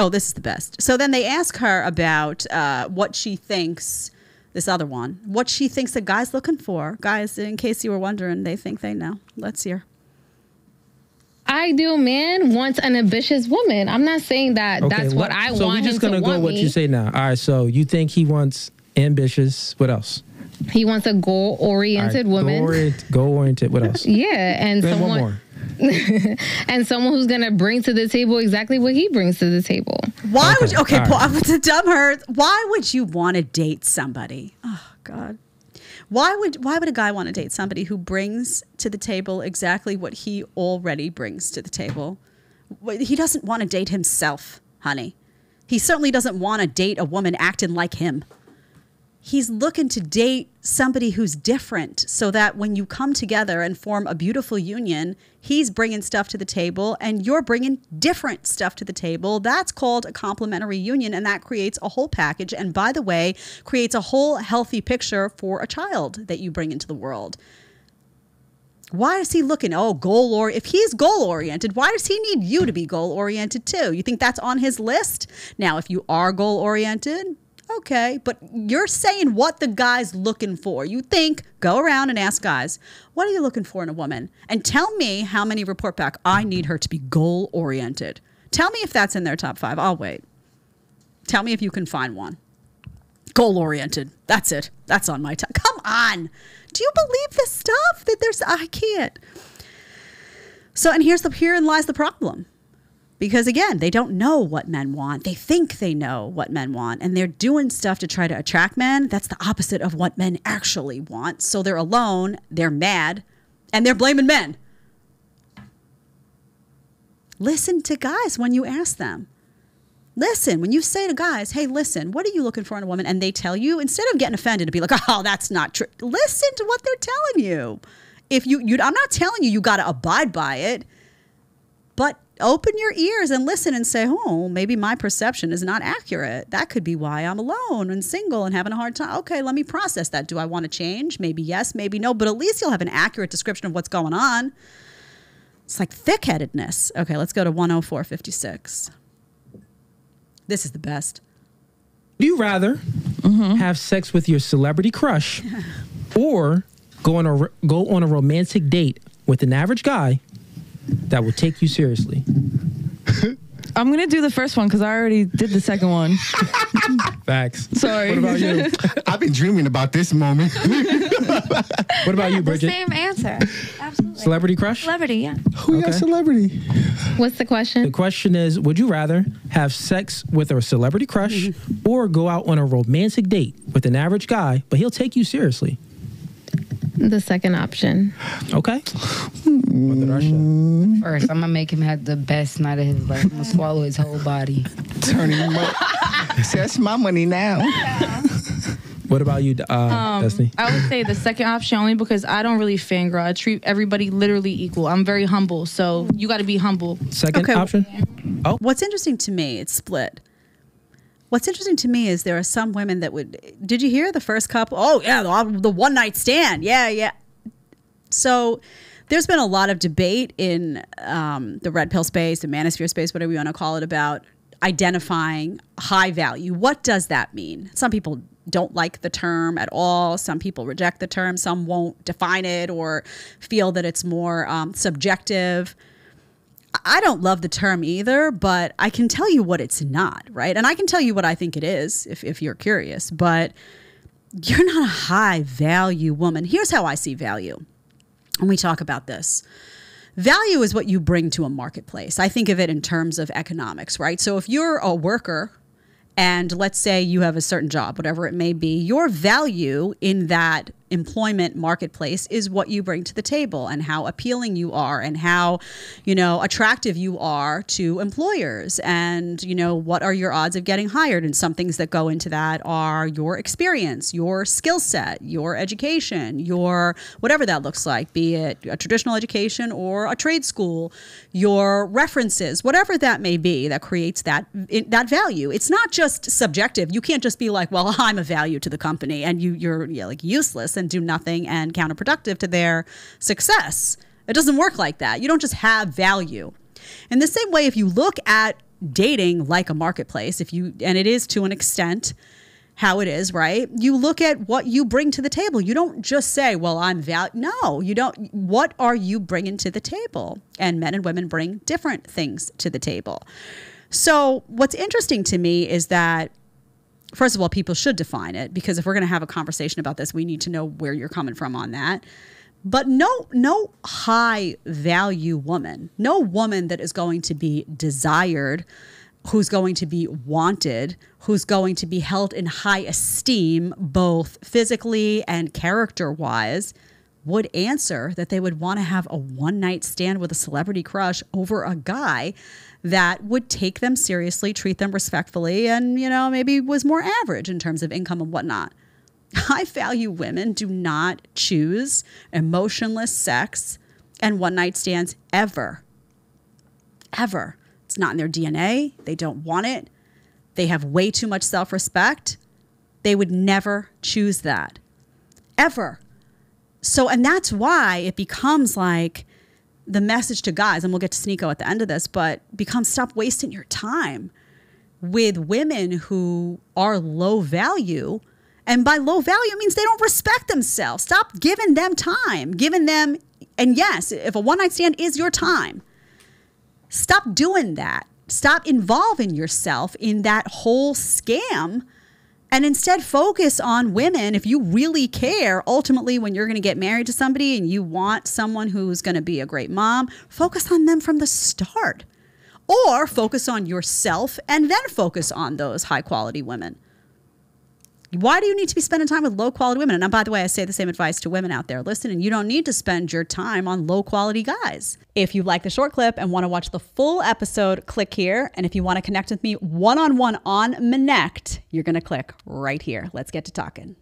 Oh, this is the best. So then they ask her about what she thinks, this other one, what she thinks the guy's looking for. Guys, in case you were wondering, they think they know. Let's hear. Ideal man wants an ambitious woman. I'm not saying that that's what I want him to want. So we're just going to go what you say now. All right, so you think he wants ambitious. What else? He wants a goal-oriented woman. Goal-oriented. What else? Yeah, and then someone... one more. And someone who's going to bring to the table exactly what he brings to the table. Why would you, to dumb her, why would you want to date somebody? Oh, God. Why would a guy want to date somebody who brings to the table exactly what he already brings to the table? He doesn't want to date himself, honey. He certainly doesn't want to date a woman acting like him. He's looking to date somebody who's different so that when you come together and form a beautiful union, he's bringing stuff to the table and you're bringing different stuff to the table. That's called a complementary union, and that creates a whole package. And by the way, creates a whole healthy picture for a child that you bring into the world. Why is he looking, if he's goal-oriented, why does he need you to be goal-oriented too? You think that's on his list? Now, if you are goal-oriented, okay, but you're saying what the guy's looking for. You think, go around and ask guys, what are you looking for in a woman? And tell me how many report back, I need her to be goal-oriented. Tell me if that's in their top 5. I'll wait. Tell me if you can find one. Goal-oriented. That's it. That's on my top. Come on. Do you believe this stuff? I can't. So, and herein lies the problem. Because again, they don't know what men want. They think they know what men want, and they're doing stuff to try to attract men. That's the opposite of what men actually want. So they're alone, they're mad, and they're blaming men. Listen to guys when you ask them. Listen, when you say to guys, hey, listen, what are you looking for in a woman? And they tell you, instead of getting offended and be like, oh, that's not true. Listen to what they're telling you. If I'm not telling you got to abide by it, but open your ears and listen and say, oh, maybe my perception is not accurate. That could be why I'm alone and single and having a hard time. Okay, let me process that. Do I want to change? Maybe yes, maybe no. But at least you'll have an accurate description of what's going on. It's like thick-headedness. Okay, let's go to 10456. This is the best. Do you rather have sex with your celebrity crush or go on a romantic date with an average guy that will take you seriously? I'm going to do the first one because I already did the second one. Facts. Sorry. What about you? I've been dreaming about this moment. What about you, Bridget? The same answer. Absolutely. Celebrity crush? Celebrity, yeah. Who got celebrity? What's the question? The question is, would you rather have sex with a celebrity crush or go out on a romantic date with an average guy, but he'll take you seriously? The second option. Okay. First, I'm going to make him have the best night of his life. I'm going to swallow his whole body. Turning him up. See, that's my money now. What about you, Destiny? I would say the second option only because I don't really fangirl. I treat everybody literally equal. I'm very humble, so you got to be humble. Second option? Oh. What's interesting to me, it's split. What's interesting to me is there are some women that would, did you hear the first couple? Oh, yeah, the one night stand. Yeah. So there's been a lot of debate in the red pill space, the manosphere space, whatever you want to call it, about identifying high value. What does that mean? Some people don't like the term at all. Some people reject the term. Some won't define it or feel that it's more subjective. I don't love the term either, but I can tell you what it's not, right? And I can tell you what I think it is if you're curious, but you're not a high value woman. Here's how I see value. And we talk about this. Value is what you bring to a marketplace. I think of it in terms of economics, right? So if you're a worker and let's say you have a certain job, whatever it may be, your value in that employment marketplace is what you bring to the table and how appealing you are and how, attractive you are to employers and, what are your odds of getting hired. And some things that go into that are your experience, your skill set, your education, your whatever that looks like, be it a traditional education or a trade school, your references, whatever that may be that creates that value. It's not just subjective. You can't just be like, well, I'm a value to the company and you're like useless and do nothing and counterproductive to their success. It doesn't work like that. You don't just have value. In the same way, if you look at dating like a marketplace, and it is to an extent how it is, right? You look at what you bring to the table. You don't just say, well, no, you don't. What are you bringing to the table? And men and women bring different things to the table. So what's interesting to me is that, first of all, people should define it, because if we're going to have a conversation about this, we need to know where you're coming from on that. But no high value woman, no woman that is going to be desired, who's going to be wanted, who's going to be held in high esteem, both physically and character-wise, would answer that they would want to have a one-night stand with a celebrity crush over a guy that would take them seriously, treat them respectfully, and, maybe was more average in terms of income and whatnot. High-value women do not choose emotionless sex and one-night stands ever. Ever. It's not in their DNA. They don't want it. They have way too much self-respect. They would never choose that. Ever. So, and that's why it becomes like the message to guys, and we'll get to Sneeko at the end of this, but becomes stop wasting your time with women who are low value. And by low value means they don't respect themselves. Stop giving them time, and yes, if a one-night stand is your time, stop doing that. Stop involving yourself in that whole scam, and instead focus on women. If you really care, ultimately, when you're going to get married to somebody and you want someone who's going to be a great mom, focus on them from the start. Or focus on yourself and then focus on those high-quality women. Why do you need to be spending time with low-quality women? And by the way, I say the same advice to women out there listening. You don't need to spend your time on low-quality guys. If you like the short clip and want to watch the full episode, click here. And if you want to connect with me one-on-one on Connect, you're going to click right here. Let's get to talking.